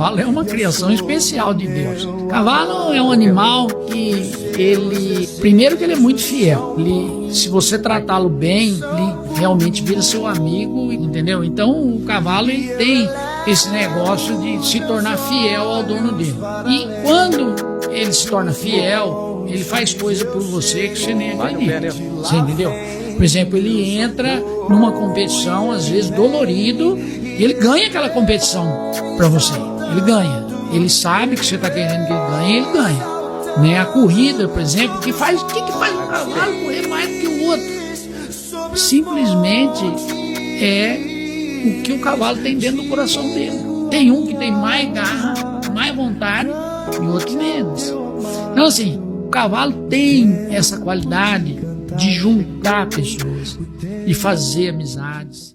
cavalo é uma criação especial de Deus. O cavalo é um animal que primeiro que ele é muito fiel. Se você tratá-lo bem, ele realmente vira seu amigo, entendeu? Então o cavalo ele tem esse negócio de se tornar fiel ao dono dele. E quando ele se torna fiel, ele faz coisa por você que você nem acredita. Você entendeu? Por exemplo, ele entra numa competição, às vezes dolorido, e ele ganha aquela competição para você. Ele ganha. Ele sabe que você está querendo que ele ganhe, e ele ganha. Né? A corrida, por exemplo, o que faz um cavalo correr mais do que o outro? Simplesmente é o que o cavalo tem dentro do coração dele. Tem um que tem mais garra, mais vontade, e outro menos. Então, assim, o cavalo tem essa qualidade de juntar pessoas e fazer amizades.